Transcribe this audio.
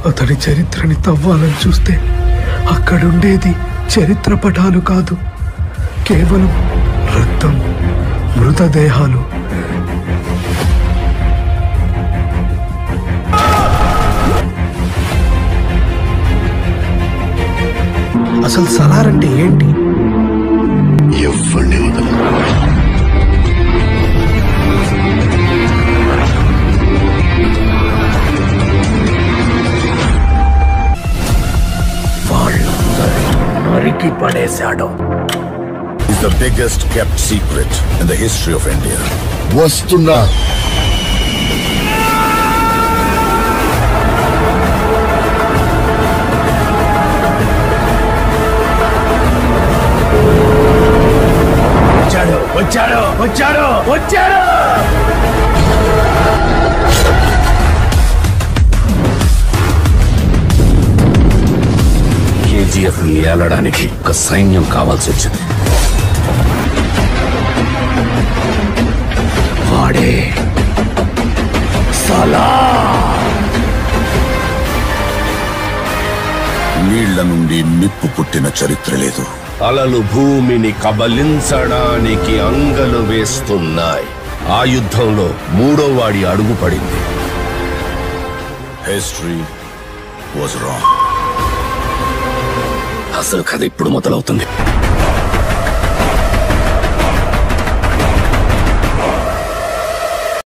అతడి చరిత్రని తవ్వాలని చూస్తే అక్కడుండేది చరిత్ర పటాలు కాదు, కేవలం రక్తం, మృతదేహాలు. అసలు సలార్ అంటే ఏంటి? ఎవరిని వదలదు. నరికి పడేశాడు. Is the biggest kept secret in the history of India. వస్తున్నా. వచ్చాడు వచ్చాడు వచ్చాడు వచ్చాడు. కేజీఎఫ్ ని ఏలడానికి ఒక సైన్యం కావాల్సి వచ్చింది. వాడే సలార్. నీళ్ల నుండి నిప్పు పుట్టిన చరిత్ర లేదు. అలలు భూమిని కబలించడానికి అంగలు వేస్తున్నాయి. ఆ యుద్ధంలో మూడో వాడి అడుగు పడింది. History was wrong. అసలు కథ ఇప్పుడు మొదలవుతుంది.